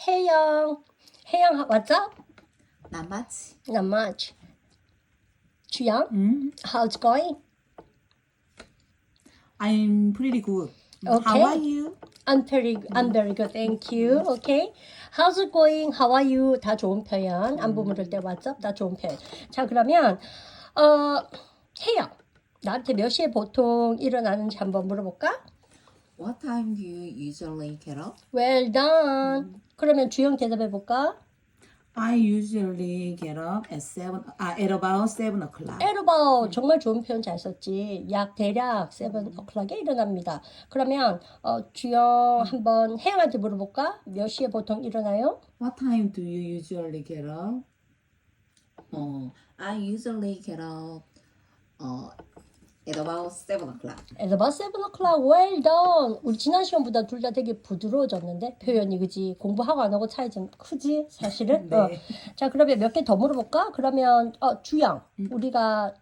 혜영, 혜영, what's up? Not much. Not much. 주영, how's it going? I'm pretty good. Okay. How are you? I'm very good, thank you. Okay. How's it going? How are you? 다 좋은 표현. 안부 물을 때 what's up? 다 좋은 표현. 자, 그러면 혜영, 나한테 몇 시에 보통 일어나는지 한번 물어볼까? What time do you usually get up? Well done. 그러면 주영 대답해 볼까? I usually get up at about 7 o'clock. At about 정말 좋은 표현 잘 썼지. 약 대략 7 o'clock에 일어납니다. 그러면 주영 한번 혜영한테 물어볼까? 몇 시에 보통 일어나요? What time do you usually get up? I usually get up at about 7 o'clock. At about 7 o'clock. Well done. 우리 지난 시간보다 둘 다 되게 부드러워졌는데 표현이 그지? 공부하고 안 하고 차이 좀 크지? 사실은. 네. 자, 그러면 몇 개 더 물어볼까? 그러면 주영, 우리가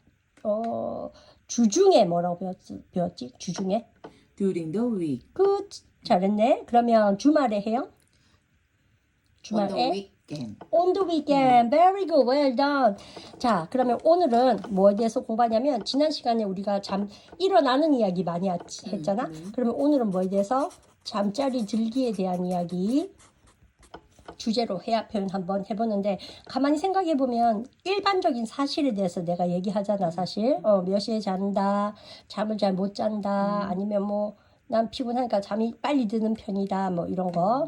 주중에 뭐라고 배웠지? 주중에? During the week. 굿. 잘했네. 그러면 주말에 해요? On the 주말에? weekend. On the weekend. Very good. Well done. 자, 그러면 오늘은 뭐에 대해서 공부하냐면 지난 시간에 우리가 일어나는 이야기 많이 했잖아. 그러면 오늘은 뭐에 대해서? 잠자리 들기에 대한 이야기 주제로 해야 표현 한번 해보는데 가만히 생각해보면 일반적인 사실에 대해서 내가 얘기하잖아. 사실 몇 시에 잔다, 잠을 잘 못 잔다, 아니면 뭐 난 피곤하니까 잠이 빨리 드는 편이다, 뭐 이런 거.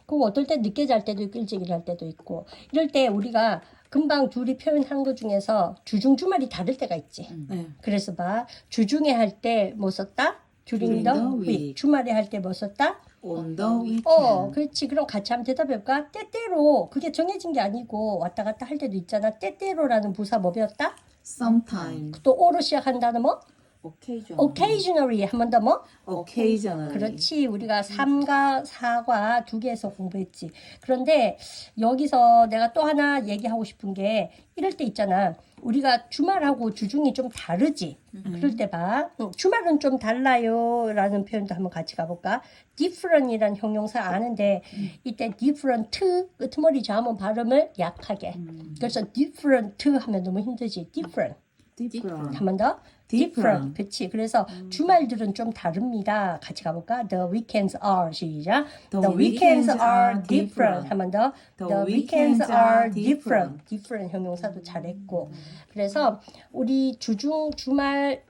그리고 어떨 때 늦게 잘 때도 있고 일찍 일어날 때도 있고 이럴 때 우리가 금방 둘이 표현한 것 중에서 주중 주말이 다를 때가 있지. 네. 그래서 봐, 주중에 할 때 뭐 썼다? During the week. 주말에 할 때 뭐 썼다? On the weekend. 그렇지. 그럼 같이 한번 대답해볼까? 때때로 그게 정해진 게 아니고 왔다 갔다 할 때도 있잖아. 때때로라는 부사 뭐 배웠다? Sometimes. 또 o로 시작한다는 뭐? Occasionally. occasionally 한 번 더 뭐? Occasionally. 그렇지. 우리가 3과 4과 두 개에서 공부했지. 그런데 여기서 내가 또 하나 얘기하고 싶은 게 이럴 때 있잖아. 우리가 주말하고 주중이 좀 다르지. 그럴 때 봐. 주말은 좀 달라요 라는 표현도 한번 같이 가볼까? different이란 형용사 아는데 이때 different 끄트머리 잡으면 발음을 약하게. 그래서 different 하면 너무 힘들지. different. Different. 한 번 더. different. 그치. 그래서 주말들은 좀 다릅니다. 같이 가볼까? The weekends are. 시작. The weekends are different. 한 번 더. The weekends are different. different 형용사도 잘했고. 그래서 우리 주중, 주말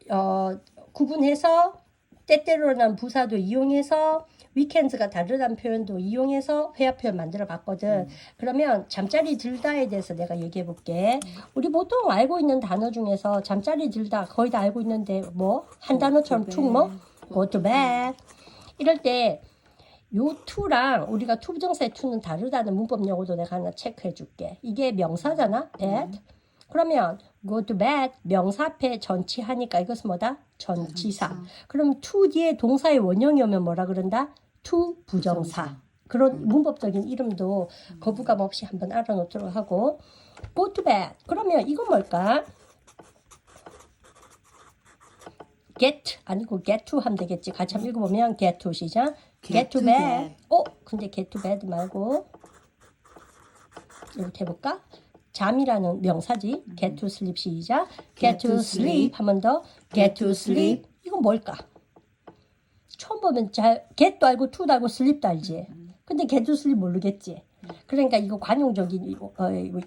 구분해서 때때로라는 부사도 이용해서 위켄즈가 다르다는 표현도 이용해서 회화 표현 만들어 봤거든. 그러면 잠자리 들다에 대해서 내가 얘기해 볼게. 우리 보통 알고 있는 단어 중에서 잠자리 들다 거의 다 알고 있는데 뭐 한 단어처럼 쭉 뭐 go to bed 이럴 때 요 to랑 우리가 투부정사의 to는 다르다는 문법 용어도 내가 하나 체크해 줄게. 이게 명사잖아. bed. 그러면 go to bed 명사 앞에 전치하니까 이것은 뭐다? 전치사. 그럼 to 뒤에 동사의 원형이 오면 뭐라 그런다? to 부정사. 그런 문법적인 이름도 거부감 없이 한번 알아놓도록 하고 go to bed. 그러면 이건 뭘까? get 아니고 get to 하면 되겠지. 같이 한번 읽어보면 get to 시작. get to bed. 근데 get to bed 말고 이렇게 해볼까? 잠이라는 명사지. get to sleep 시작. get to sleep 한 번 더. get to sleep. 이건 뭘까? 처음 보면 잘 get도 알고 to도 알고 sleep도 알지. 근데 get to sleep 모르겠지. 그러니까 이거 관용적인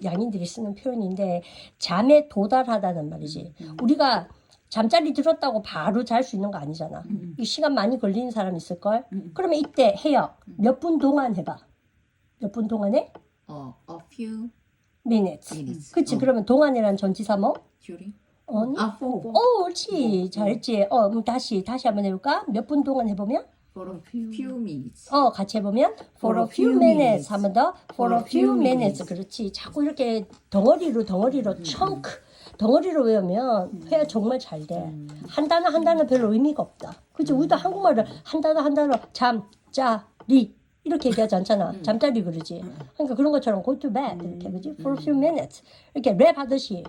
양인들이 쓰는 표현인데 잠에 도달하다는 말이지. 우리가 잠자리 들었다고 바로 잘 수 있는 거 아니잖아. 이 시간 많이 걸리는 사람 있을걸? 그러면 이때 해요. 몇 분 동안 해봐. 몇 분 동안에? A few minutes. 그치. 그러면 동안이란 전치사 뭐? during. 아니? for. 옳지. 잘했지. 그럼 다시 한번 해볼까? 몇 분 동안 해보면? For a few minutes. 같이 해보면 for a few minutes. 한 번 더. for a few minutes. 그렇지. 자꾸 이렇게 덩어리로 chunk. 덩어리로 외우면 회화 정말 잘 돼. 한 단어 별로 의미가 없다. 그치? 우리도 한국말을 한 단어 잠자리 이렇게 얘기하지 않잖아. 잠자리 그러지. 그러니까 그런 것처럼 go to bed 이렇게 그지? For a few minutes 이렇게 랩 하듯이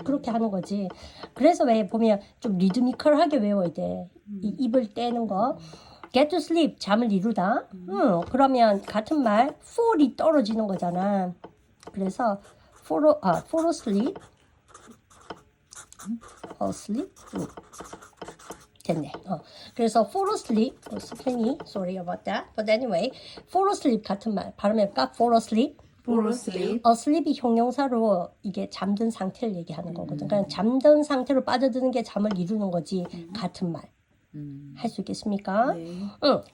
그렇게 하는 거지. 그래서 왜 보면 좀 리드미컬하게 외워야 돼. 이 입을 떼는 거. get to sleep 잠을 이루다. 그러면 같은 말 fall이 떨어지는 거잖아. 그래서 fall asleep. asleep. 됐네. 그래서 fall asleep. 스펠링이 sorry about that. But anyway, fall asleep 같은 말 발음해볼까? fall asleep. fall asleep. asleep이 형용사로 이게 잠든 상태를 얘기하는 거거든. 그러니까 잠든 상태로 빠져드는 게 잠을 이루는 거지. 같은 말. 할 수 있겠습니까? 네.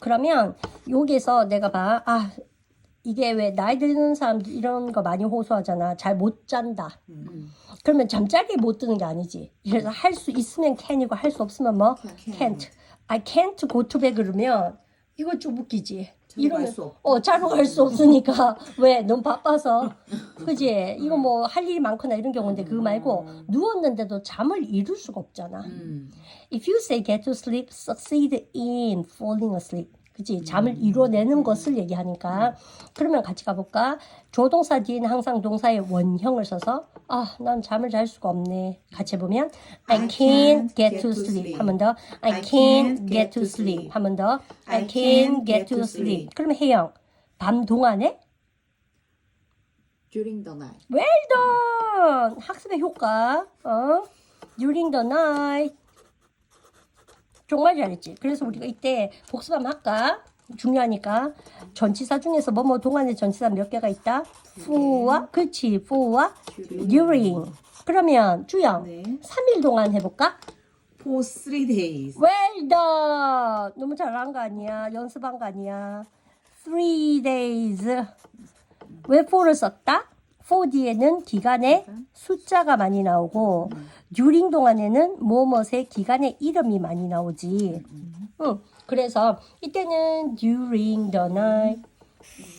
그러면 여기서 내가 봐. 이게 왜 나이 드는 사람들 이런 거 많이 호소하잖아. 잘 못 잔다. 그러면 잠자리에 못 드는 게 아니지. 그래서 할 수 있으면 can이고 할 수 없으면 뭐 can't. I can't go to bed 그러면 이거 좀 웃기지. 갈 수 없다. 자러 갈 수 없으니까 왜? 너무 바빠서. 그지? 이거 뭐 할 일이 많거나 이런 경우인데 그거 말고 누웠는데도 잠을 이룰 수가 없잖아. If you say get to sleep, succeed in falling asleep. 그치? 잠을 이뤄내는 것을 얘기하니까. 그러면 같이 가볼까? 조동사 뒤에는 항상 동사의 원형을 써서 난 잠을 잘 수가 없네. 같이 해보면 I can't get to sleep. 한 번 더. I can't get to sleep. 한 번 더. I can't get to sleep. 그러면 혜영. 밤 동안에? during the night. Well done! 학습의 효과. During the night. 정말 잘했지. 그래서 우리가 이때 복습 한번 할까? 중요하니까. 전치사 중에서 뭐뭐 동안에 전치사 몇 개가 있다? for와 그렇지. for와 during. 그러면 주영. 네. 3일 동안 해볼까? for 3 days. Well done! 너무 잘한 거 아니야? 연습한 거 아니야? 3 days. 왜 for를 썼다? for 뒤에는 기간의 숫자가 많이 나오고 during 동안에는 무엇의 기간의 이름이 많이 나오지. 그래서 이때는 during the night.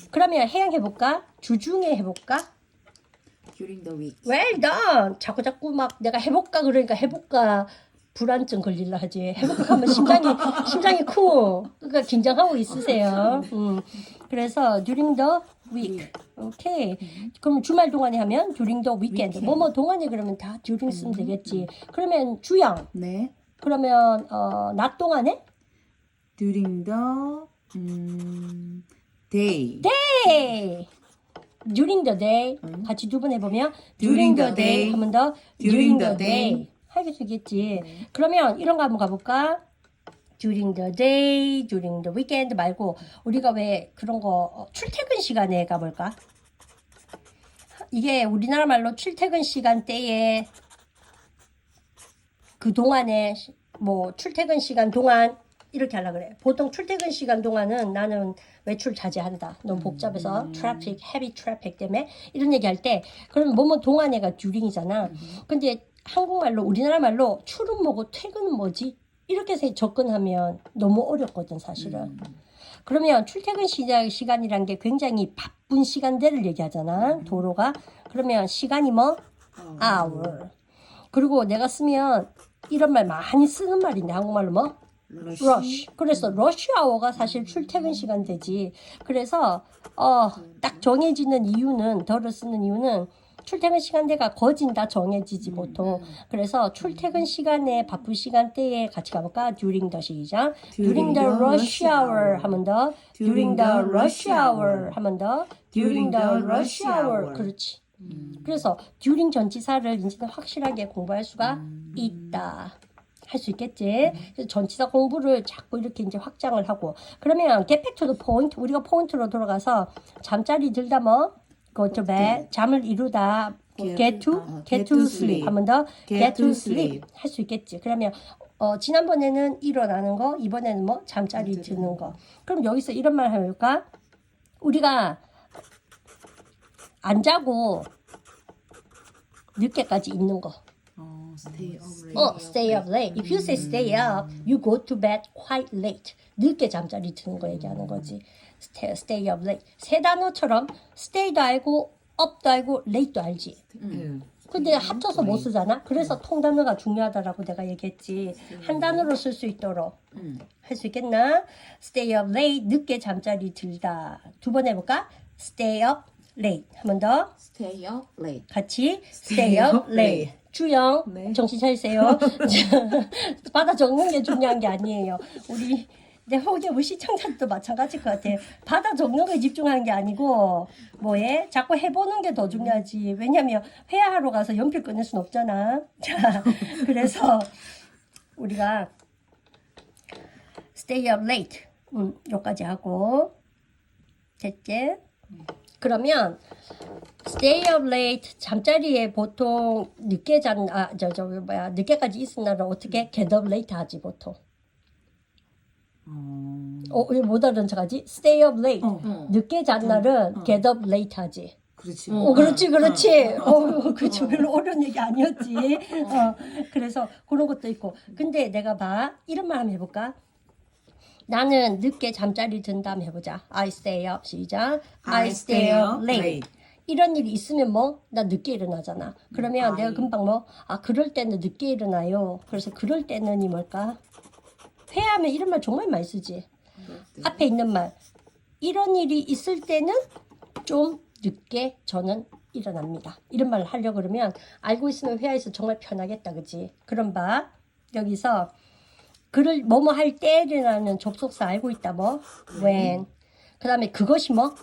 그러면 해양 해볼까? 주중에 해볼까? during the week. Well done. 자꾸 막 내가 해볼까 그러니까 해볼까 불안증 걸리려 하지. 해볼까 하면 심장이 쿵. 그러니까 긴장하고 있으세요. 그래서 during the week. 오케이. 그럼 주말 동안에 하면 during the weekend. 뭐뭐 동안에 그러면 다 during 쓰면 되겠지. 그러면 주영. 네. 그러면 낮 동안에 during the day. day. during the day. 같이 두 번 해보면 During the day. 한 번 더 During during the the day. day. 할 수 있겠지. 그러면 이런 거 한번 가볼까? during the day, during the weekend 말고 우리가 왜 그런 거 출퇴근 시간에 가볼까? 이게 우리나라 말로 출퇴근 시간대에 그 동안에 뭐 출퇴근 시간 동안 이렇게 하려고 그래. 보통 출퇴근 시간 동안은 나는 외출 자제한다. 너무 복잡해서 트래픽, 헤비 트래픽 때문에 이런 얘기할 때 그러면 뭐뭐 동안에가 during이잖아. 근데 한국말로 우리나라 말로 출은 뭐고 퇴근은 뭐지? 이렇게 해서 접근하면 너무 어렵거든 사실은. 그러면 출퇴근 시간이란 게 굉장히 바쁜 시간대를 얘기하잖아. 도로가. 그러면 시간이 뭐? hour. 그리고 내가 쓰면 이런 말 많이 쓰는 말인데 한국말로 뭐? rush. 그래서 rush hour가 사실 출퇴근 시간대지. 그래서 딱 정해지는 이유는 덜을 쓰는 이유는 출퇴근 시간대가 거진다 정해지지 보통. 그래서 출퇴근 시간에 바쁜 시간대에 같이 가볼까? during the 시작. during the rush hour 하면 더. during the rush hour 하면 더. during the rush hour. 그렇지. 그래서 during 전치사를 이제는 확실하게 공부할 수가 있다. 할 수 있겠지. 그래서 전치사 공부를 자꾸 이렇게 이제 확장을 하고. 그러면 get back to the point. 우리가 포인트로 돌아가서 잠자리 들다 뭐? go to bed. 잠을 이루다. get to sleep. 한 번 더. get to sleep. 할 수 있겠지. 그러면 지난번에는 일어나는 거, 이번에는 뭐? 잠자리 드는 거. 그럼 여기서 이런 말 해볼까? 우리가 안 자고 늦게까지 있는 거. stay up late. stay up late. If you say stay up, you go to bed quite late. 늦게 잠자리 드는 거 얘기하는 거지. stay up late. 세 단어처럼 stay도 알고 up도 알고 late도 알지. 근데 합쳐서 못 쓰잖아. 그래서 통단어가 중요하다라고 내가 얘기했지. 한 단어로 쓸 수 있도록. 할 수 있겠나? stay up late. 늦게 잠자리 들다. 두 번 해볼까? stay up late. 한 번 더. stay up late. 같이 stay up late. 주영, 네. 정신 차리세요. 받아 적는 게 중요한 게 아니에요. 우리 내 혹에 우리 시청자도 마찬가지일 것 같아. 받아 적는 거에 집중하는 게 아니고 뭐에 자꾸 해보는 게 더 중요하지. 왜냐면 회화하러 가서 연필 꺼낼 순 없잖아. 자, 그래서 우리가 stay up late 요까지 하고 됐지? 그러면 stay up late 잠자리에 보통 늦게 늦게까지 있은 날은 어떻게 get up late 하지 보통. 왜 못 알아듣는 척하지? stay up late 늦게 잔 날은 get up late 하지. 그렇지. 그렇지. 그치. 별로 어려운 얘기 아니었지. 그래서 그런 것도 있고. 근데 내가 봐. 이런 말 한번 해볼까? 나는 늦게 잠자리 든다면 해보자. I stay up. 시작. I stay up late. 이런 일이 있으면 뭐? 나 늦게 일어나잖아. 그러면 내가 금방 뭐? 그럴 때는 늦게 일어나요. 그래서 그럴 때는이 뭘까? 회하면 이런 말 정말 많이 쓰지. 앞에 있는 말. 이런 일이 있을 때는 좀 늦게 저는 일어납니다. 이런 말을 하려고 그러면 알고 있으면 회화에서 정말 편하겠다. 그치? 그럼 봐. 여기서 그를 뭐뭐 할 때라는 접속사 알고 있다 뭐? when. 그 다음에 그것이 뭐?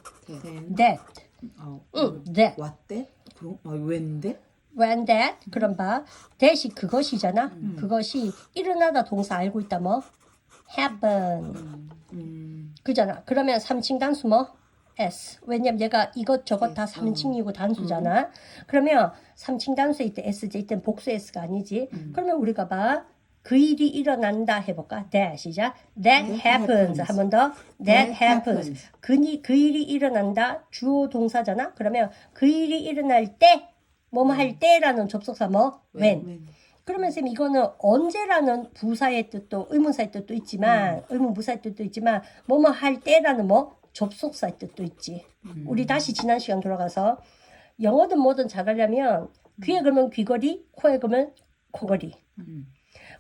that. that. what that? when that? when that. 그럼 봐. that이 그것이잖아. 그것이 일어나다 동사 알고 있다 뭐? happen. 그잖아. 그러면 3층 단수 뭐? S. 왜냐면 얘가 이것저것 다 3층이고 단수잖아. 그러면 3층 단수에 있을 때 S지. 이때는 복수 S가 아니지. 그러면 우리가 봐. 그 일이 일어난다 해볼까? That. 시작. That happens. 한 번 더. That happens. 그 일이 일어난다. 주어 동사잖아. 그러면 그 일이 일어날 때 뭐뭐 할 때라는 접속사 뭐? when. 그러면 쌤 이거는 언제라는 부사의 뜻도 의문사의 뜻도 있지만 의문부사의 뜻도 있지만 뭐뭐 할 때라는 뭐? 접속사의 뜻도 있지. 우리 다시 지난 시간 돌아가서 영어든 뭐든 잘하려면 귀에 걸면 귀걸이, 코에 걸면 코걸이.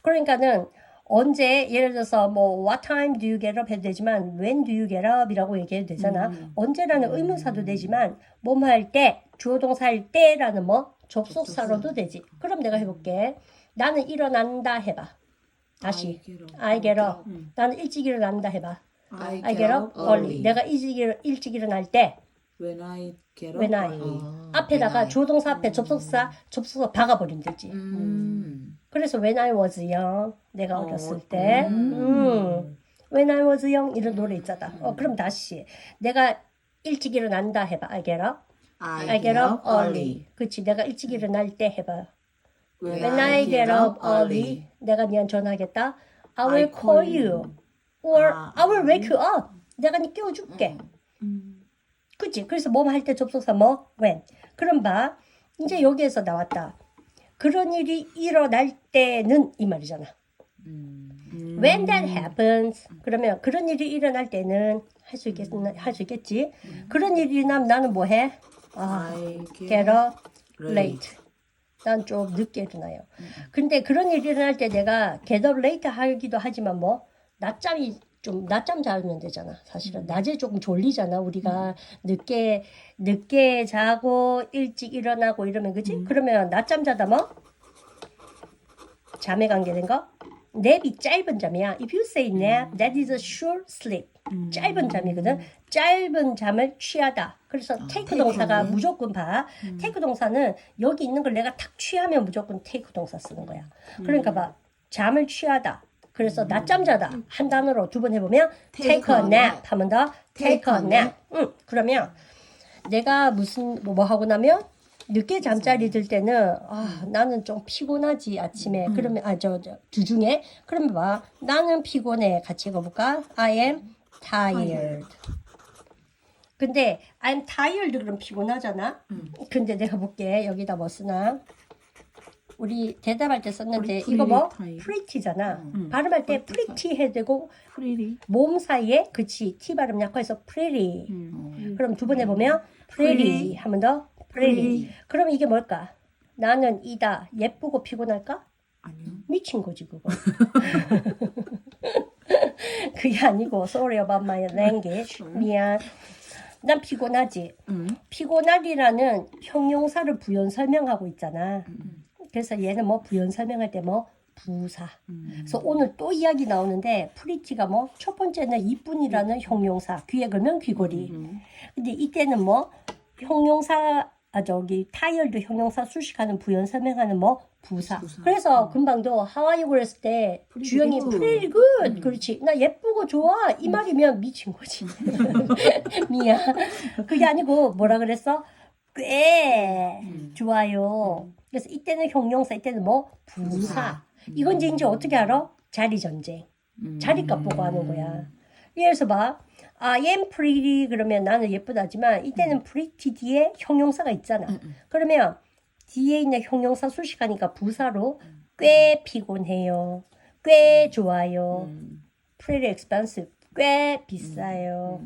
그러니까는 언제 예를 들어서 뭐 what time do you get up 해도 되지만 when do you get up 이라고 얘기해도 되잖아. 언제라는 의문사도 되지만 뭐뭐 할 때, 주어 동사 할 때라는 뭐 접속사로도 되지. 그럼 내가 해볼게. 나는 일어난다 해봐. 다시. I get up. 나는 일찍 일어난다 해봐. I get up early. 내가 일찍 일어날 때. When I get up When I. 앞에다가 주어 동사 앞에 접속사 박아버리면 되지. 그래서 when I was young. 내가 어렸을 때. When I was young 이런 노래 있잖아. 그럼 다시. 내가 일찍 일어난다 해봐. I get up. I get up early. 그치. 내가 일찍 일어날 때 해봐. When I get up early. 내가 니한테 전화하겠다. I will call you. Or I will wake you up. 내가 니 깨워줄게. 그치? 그래서 뭐 할 때 접속사 뭐? when. 그럼 봐. 이제 여기에서 나왔다. 그런 일이 일어날 때는 이 말이잖아. When that happens. 그러면 그런 일이 일어날 때는 할 수 있겠지? 그런 일이 일어나면 나는 뭐 해? I get up late. 난 좀 늦게 일어나요. 근데 그런 일이 일어날 때 내가 get up late 하기도 하지만 뭐? 낮잠 자면 되잖아. 사실은 낮에 조금 졸리잖아. 우리가 늦게 자고 일찍 일어나고 이러면 그치? 그러면 낮잠 자다 뭐? 잠에 관계된 거? 냅이 짧은 잠이야. If you say nap, that is a short sleep. 짧은 잠이거든. 짧은 잠을 취하다. 그래서 take 동사가 무조건 봐. take 동사는 여기 있는 걸 내가 탁 취하면 무조건 take 동사 쓰는 거야. 그러니까 봐. 잠을 취하다. 그래서 낮잠 자다 한 단어로 두 번 해보면 take a nap 하면 더 take a nap. 그러면 내가 뭐 하고 나면 늦게 잠자리 들 때는 나는 좀 피곤하지 아침에. 그러면 주중에 그러면 봐 나는 피곤해. 같이 읽어볼까? I am tired. 근데 I'm tired 그럼 피곤하잖아. 근데 내가 볼게 여기다 뭐 쓰나? 우리 대답할 때 썼는데 이거 뭐? pretty잖아. 발음할 때 pretty 해야 되고 몸 사이에 그치 T 발음 약화해서 pretty. 그럼 두 번 해보면 pretty 하면 더 pretty. 그럼 이게 뭘까? 나는 이다 예쁘고 피곤할까? 아니요. 미친 거지 그거. 그게 아니고 sorry about my language. 미안. 난 피곤하지. 피곤하리라는 형용사를 부연 설명하고 있잖아. 그래서 얘는 뭐 부연 설명할 때 뭐 부사. 그래서 오늘 또 이야기 나오는데 pretty가 뭐 첫 번째는 이쁜이라는 형용사. 귀에 걸면 귀걸이. 근데 이때는 뭐 형용사 tired 형용사 수식하는 부연 설명하는 뭐 부사. 그래서 금방도 how are you 그랬을 때 주영이 pretty good. 그렇지. 나 예쁘고 좋아. 이 말이면 미친 거지. 미안. 그게 아니고 뭐라 그랬어? 꽤 좋아요. 그래서 이때는 형용사, 이때는 뭐 부사. 이건 이제 어떻게 알아? 자리 전쟁. 자리값 보고 하는 거야. 예를 들어서 봐. I am pretty 그러면 나는 예쁘다지만 이때는 pretty 뒤에 형용사가 있잖아. 그러면 뒤에 있는 형용사 수식하니까 부사로 꽤 피곤해요. 꽤 좋아요. pretty expensive. 꽤 비싸요.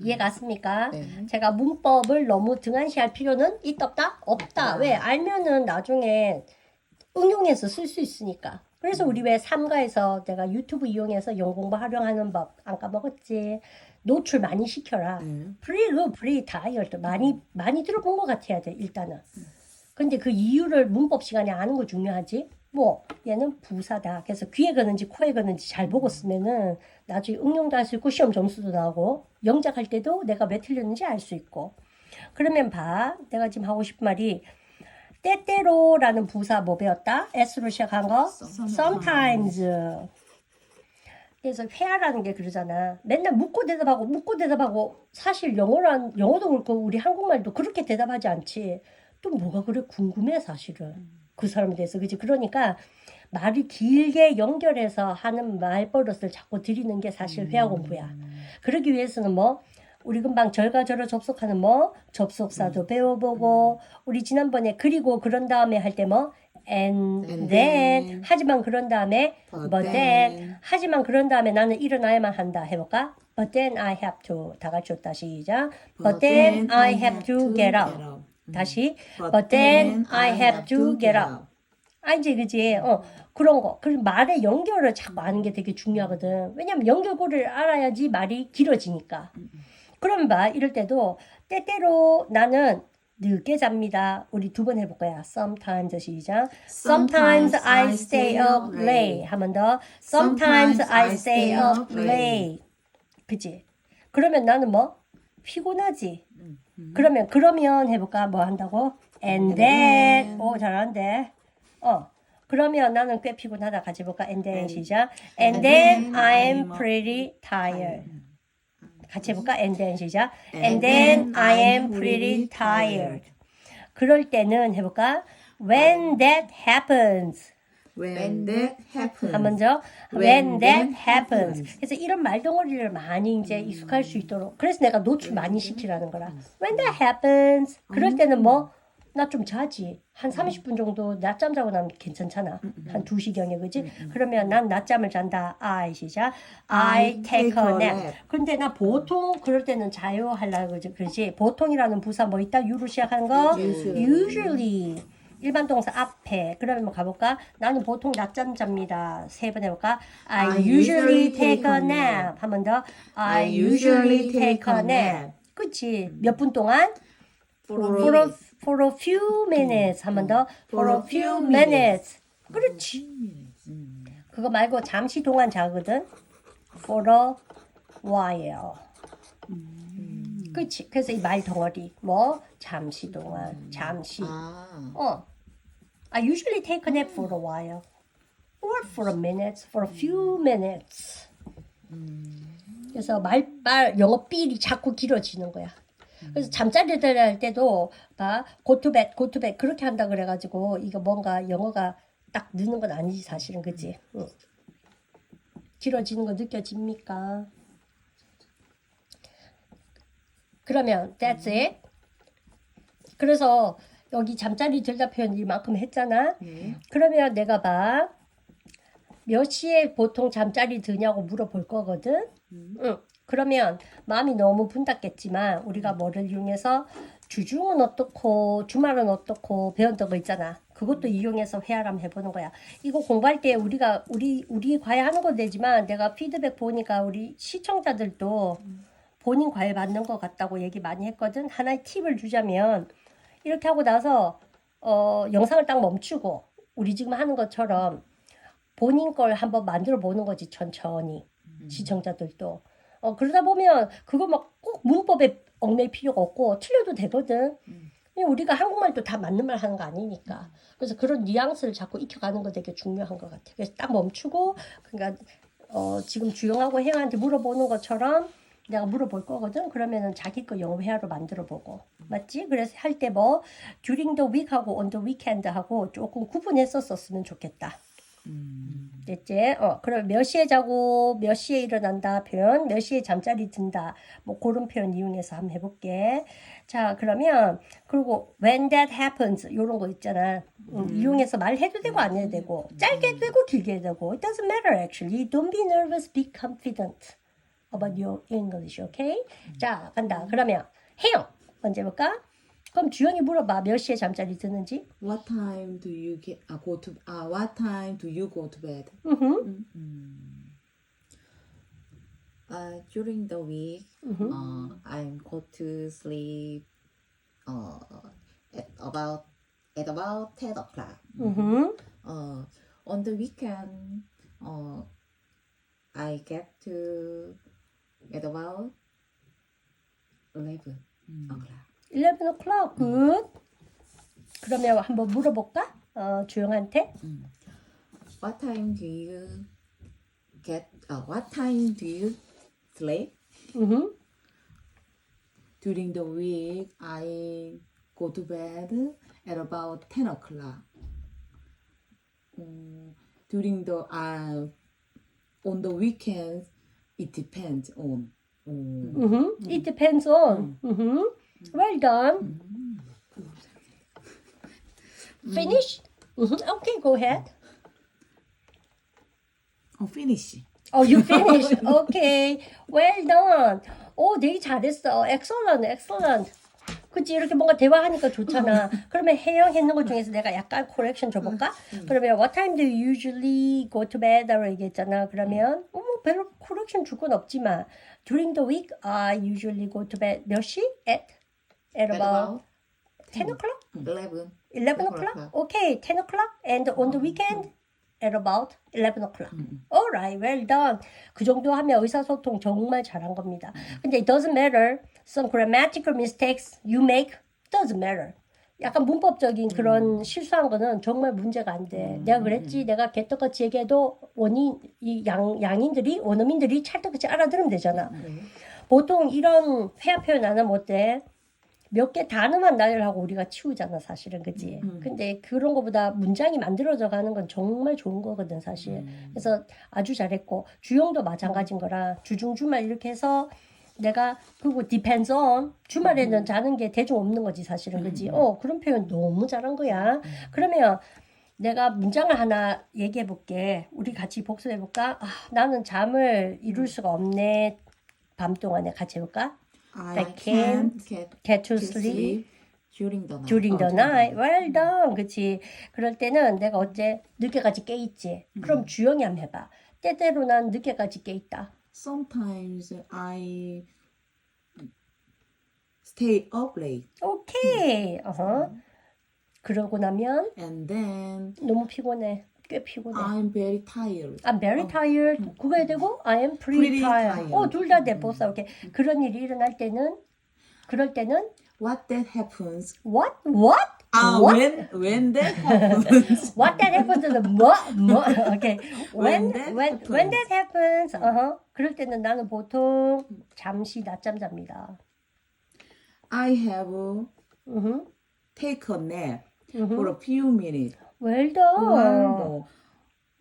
이해 갔습니까? 네. 제가 문법을 너무 등한시할 필요는 있다 없다? 없다. 왜? 알면은 나중에 응용해서 쓸 수 있으니까. 그래서 우리 왜 3가에서 내가 유튜브 이용해서 영어 공부 활용하는 법 안 까먹었지. 노출 많이 시켜라. pretty tired 많이 들어본 것 같아야 돼 일단은. 근데 그 이유를 문법 시간에 아는 거 중요하지. 뭐 얘는 부사다. 그래서 귀에 거는지 코에 거는지 잘 보고 쓰면은 나중에 응용도 할 수 있고 시험 점수도 나오고 영작할 때도 내가 왜 틀렸는지 알 수 있고. 그러면 봐. 내가 지금 하고 싶은 말이 때때로라는 부사 뭐 배웠다? S로 시작한 거? Sometimes. 그래서 회화라는 게 그러잖아. 맨날 묻고 대답하고 사실 영어도 그렇고 우리 한국말도 그렇게 대답하지 않지. 또 뭐가 그래 궁금해 사실은. 그 사람에 대해서. 그치? 그러니까 말을 길게 연결해서 하는 말버릇을 자꾸 들이는 게 사실 회화 공부야. 그러기 위해서는 뭐 우리 금방 절과절을 접속하는 뭐 접속사도 배워보고 우리 지난번에 그리고 그런 다음에 할 때 뭐 and then 하지만 그런 다음에 but then 하지만 그런 다음에 나는 일어나야만 한다 해볼까? But then I have to 다 같이 줬다 시작. But then I have to get up. 다시 But then I have to get up. 알지 그지? 그런 거. 그리고 말의 연결을 자꾸 아는 게 되게 중요하거든. 왜냐면 연결고리를 알아야지 말이 길어지니까. 그러면 봐. 이럴 때도 때때로 나는 늦게 잡니다. 우리 두 번 해볼 거야. Sometimes 시작. Sometimes I stay up late. 한 번 더. Sometimes I stay up late. 그치? 그러면 나는 뭐? 피곤하지. 그러면 해볼까? 뭐 한다고? And then. 오, 잘하는데. 그러면 나는 꽤 피곤하다. 같이 해볼까? And then 시작. And then I'm pretty tired. 같이 해볼까? And then 시작. And then I am pretty tired. 그럴 때는 해볼까? When that happens. When that happens. 한 번 더. When that happens. 그래서 이런 말덩어리를 많이 이제 익숙할 수 있도록. 그래서 내가 노출 많이 시키라는 거라. When that happens. 그럴 때는 뭐? 나 좀 자지. 한 30분 정도 낮잠 자고 나면 괜찮잖아. 한 2시경에 그지? 그러면 난 낮잠을 잔다. I 시작. I take a nap. 근데 나 보통 그럴 때는 자요 하려고 그러지. 보통이라는 부사 뭐 있다? U로 시작하는 거? Usually. 일반 동사 앞에. 그러면 뭐 가볼까? 나는 보통 낮잠 잡니다. 3번 해볼까? I usually take a nap. 한 번 더. I usually take a nap. 그치? 몇 분 동안? For a few minutes. 한 번 더. For a few minutes. 그렇지. 그거 말고 잠시 동안 자거든. For a while. 그렇지. 그래서 이 말 덩어리 뭐 잠시 동안, 잠시. I usually take a nap for a while. Or for a minute, for a few minutes. 그래서 영어 삘이 자꾸 길어지는 거야. 그래서 잠자리 들할 때도 봐, go to bed 그렇게 한다 그래가지고 이거 뭔가 영어가 딱 느는 건 아니지 사실은 그치? 응. 길어지는 거 느껴집니까? 그러면 that's it. 그래서 여기 잠자리 들다 표현 이만큼 했잖아. 그러면 내가 봐. 몇 시에 보통 잠자리 드냐고 물어볼 거거든. 응. 그러면 마음이 너무 분닫겠지만 우리가 뭐를 이용해서 주중은 어떻고 주말은 어떻고 배웠던 거 있잖아. 그것도 이용해서 회화를 한번 해보는 거야. 이거 공부할 때 우리 과외 하는 거 되지만 내가 피드백 보니까 우리 시청자들도 본인 과외 받는 것 같다고 얘기 많이 했거든. 하나의 팁을 주자면 이렇게 하고 나서 영상을 딱 멈추고 우리 지금 하는 것처럼 본인 걸 한번 만들어 보는 거지 천천히 시청자들도 그러다 보면 그거 막 꼭 문법에 얽매일 필요가 없고 틀려도 되거든. 그냥 우리가 한국말도 다 맞는 말 하는 거 아니니까. 그래서 그런 뉘앙스를 자꾸 익혀가는 거 되게 중요한 것 같아. 그래서 딱 멈추고 그러니까 지금 주영하고 혜영한테 물어보는 것처럼 내가 물어볼 거거든. 그러면은 자기 거 영어 회화로 만들어 보고. 맞지? 그래서 할 때 뭐 during the week 하고 on the weekend 하고 조금 구분했었으면 좋겠다. 됐지? 그럼 몇 시에 자고 몇 시에 일어난다 표현, 몇 시에 잠자리 든다. 뭐 그런 표현 이용해서 한번 해볼게. 자, 그러면 그리고 when that happens 요런 거 있잖아. 이용해서 말해도 되고 안 해도 되고 짧게 해도 되고 길게 해도 되고 it doesn't matter actually. Don't be nervous, be confident about your English, okay? 자, 간다. 그러면 혜영 먼저 해볼까? 그럼 주영이 물어봐. 몇 시에 잠자리 드는지? What time do you what time do you go to bed? During the week, I go to sleep at about 10 o'clock. On the weekend, I get to at about 11 o'clock. 11 o'clock, good. 그러면 한번 물어볼까? 주영한테. What time do you what time do you sleep? During the week, I go to bed at about 10 o'clock. During the on the weekends, it depends on. It depends on. Well done. Finish? Okay, go ahead. Finish. Oh, you finished. Okay. Well done. 되게 잘했어. Excellent, excellent. 그치, 이렇게 뭔가 대화하니까 좋잖아. 그러면 혜영 했는 것 중에서 내가 약간 코렉션 줘볼까? 그러면 what time do you usually go to bed? 라고 얘기했잖아. 그러면 뭐 별로 코렉션 줄 건 없지만 during the week, I usually go to bed 몇 시? At about 10 o'clock? 11 o'clock? Okay, 10 o'clock. And on the weekend? At about 11 o'clock. Alright, well done. 그 정도 하면 의사소통 정말 잘한 겁니다. 근데 it doesn't matter. Some grammatical mistakes you make doesn't matter. 약간 문법적인 그런 실수한 거는 정말 문제가 안 돼. 내가 그랬지. 내가 개떡같이 얘기해도 원어민들이 찰떡같이 알아들으면 되잖아. 보통 이런 회화 표현 안 하면 어때? 몇 개 단어만 나열하고 우리가 치우잖아 사실은 그치? 근데 그런 거보다 문장이 만들어져 가는 건 정말 좋은 거거든 사실. 그래서 아주 잘했고 주영도 마찬가지인 거라 주중주말 이렇게 해서 내가 그리고 depends on 주말에는 자는 게 대중 없는 거지 사실은 그치? 그런 표현 너무 잘한 거야. 그러면 내가 문장을 하나 얘기해 볼게. 우리 같이 복습해 볼까? 나는 잠을 이룰 수가 없네. 밤 동안에 같이 해볼까? I can't get to sleep during the night. during the night. Well done. 그치. 그럴 때는 내가 어제 늦게까지 깨 있지. 그럼 주영이 한번 해봐. 때때로 난 늦게까지 깨 있다. Sometimes I stay up late. 오케이. 그러고 나면 And then 너무 피곤해. 꽤 피곤해. I'm very tired. I'm very tired. 그거 해야 되고 I am pretty tired. 둘 다 돼. 보사. 오케이. 그런 일이 일어날 때는 그럴 때는 What that happens. what? When that happens. What that happens는 뭐? 오케이. When that that happens. 그럴 때는 나는 보통 잠시 낮잠 잡니다. I have take a nap for a few minutes. Well done.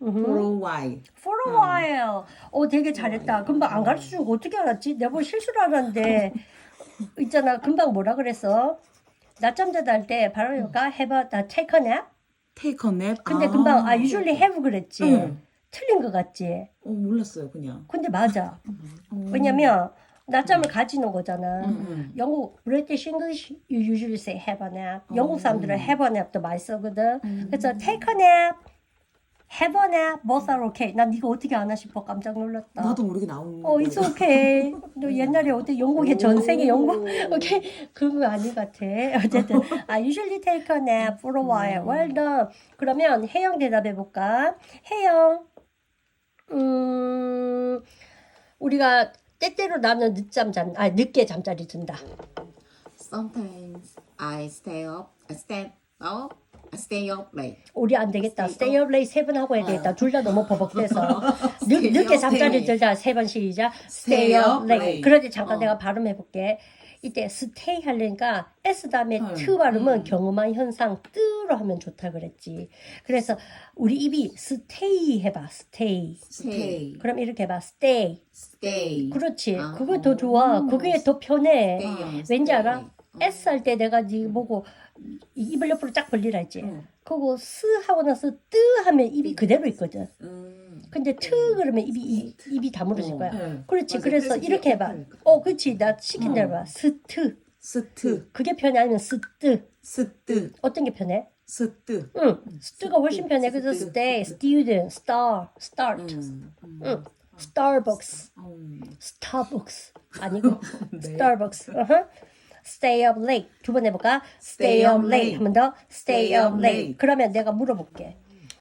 or for a while. For a while. 되게 잘했다. 금방 안 가르쳐주고 어떻게 알았지? 내가 뭐 실수를 알았는데 있잖아. 금방 뭐라 그랬어? 낮잠 자다 할 때 바로 여기가 take a nap? Take a nap. 근데 금방 usually have 그랬지. 틀린 것 같지? 몰랐어요 그냥. 근데 맞아. 왜냐면 낮잠을 가지는 거잖아. 영국 British English you usually say have a nap. 영국 사람들은 have a nap도 많이 쓰거든. 그래서 take a nap, have a nap, both are okay. 난 이거 어떻게 아나 싶어. 깜짝 놀랐다. 나도 모르게 나오는 it's okay. 너 옛날에 어때 영국의 전생의 영국? 오케이 그런 거 아닌 것 같아. 어쨌든 I usually take a nap for a while. Well done. 그러면 혜영 대답해 볼까? 혜영, 우리가 때때로 나는 늦게 잠자리 든다. Sometimes I stay up late. 우리 안 되겠다. Stay up late 3번 하고 해야 되겠다. 둘 다 너무 버벅대서. 늦게 잠자리 들자. 3번 시작. Stay up late. 그러지 잠깐 내가 발음해 볼게. 이때 stay 하려니까 s 다음에 to 발음은 경음한 현상 뜨로 하면 좋다 그랬지. 그래서 우리 입이 stay 해봐. stay. Stay. 그럼 이렇게 해봐. stay. Stay. 그렇지. 그거 더 좋아. 그게 더 편해. 왠지 알아? S 할 때 내가 니 보고 입을 옆으로 쫙 벌리라 했지. 그거 스 하고 나서 뜨 하면 입이 그대로 있거든. 근데 트 그러면 입이 다물어질 거야. 그렇지. 맞아. 그래서 그래서 이렇게 해봐. 그러니까. 그렇지. 나 시킨 대로 봐. 스트. 스트 그게 편해 아니면 스트. 스트 어떤 게 편해? 스트 응. 스트가 훨씬 편해. 그래서 stay, student, star, start. 응. Starbucks. Starbucks. 아니고 Starbucks. Stay up late. 두 번 해볼까? Stay up late. 한 번 더. Stay up late. 그러면 내가 물어볼게.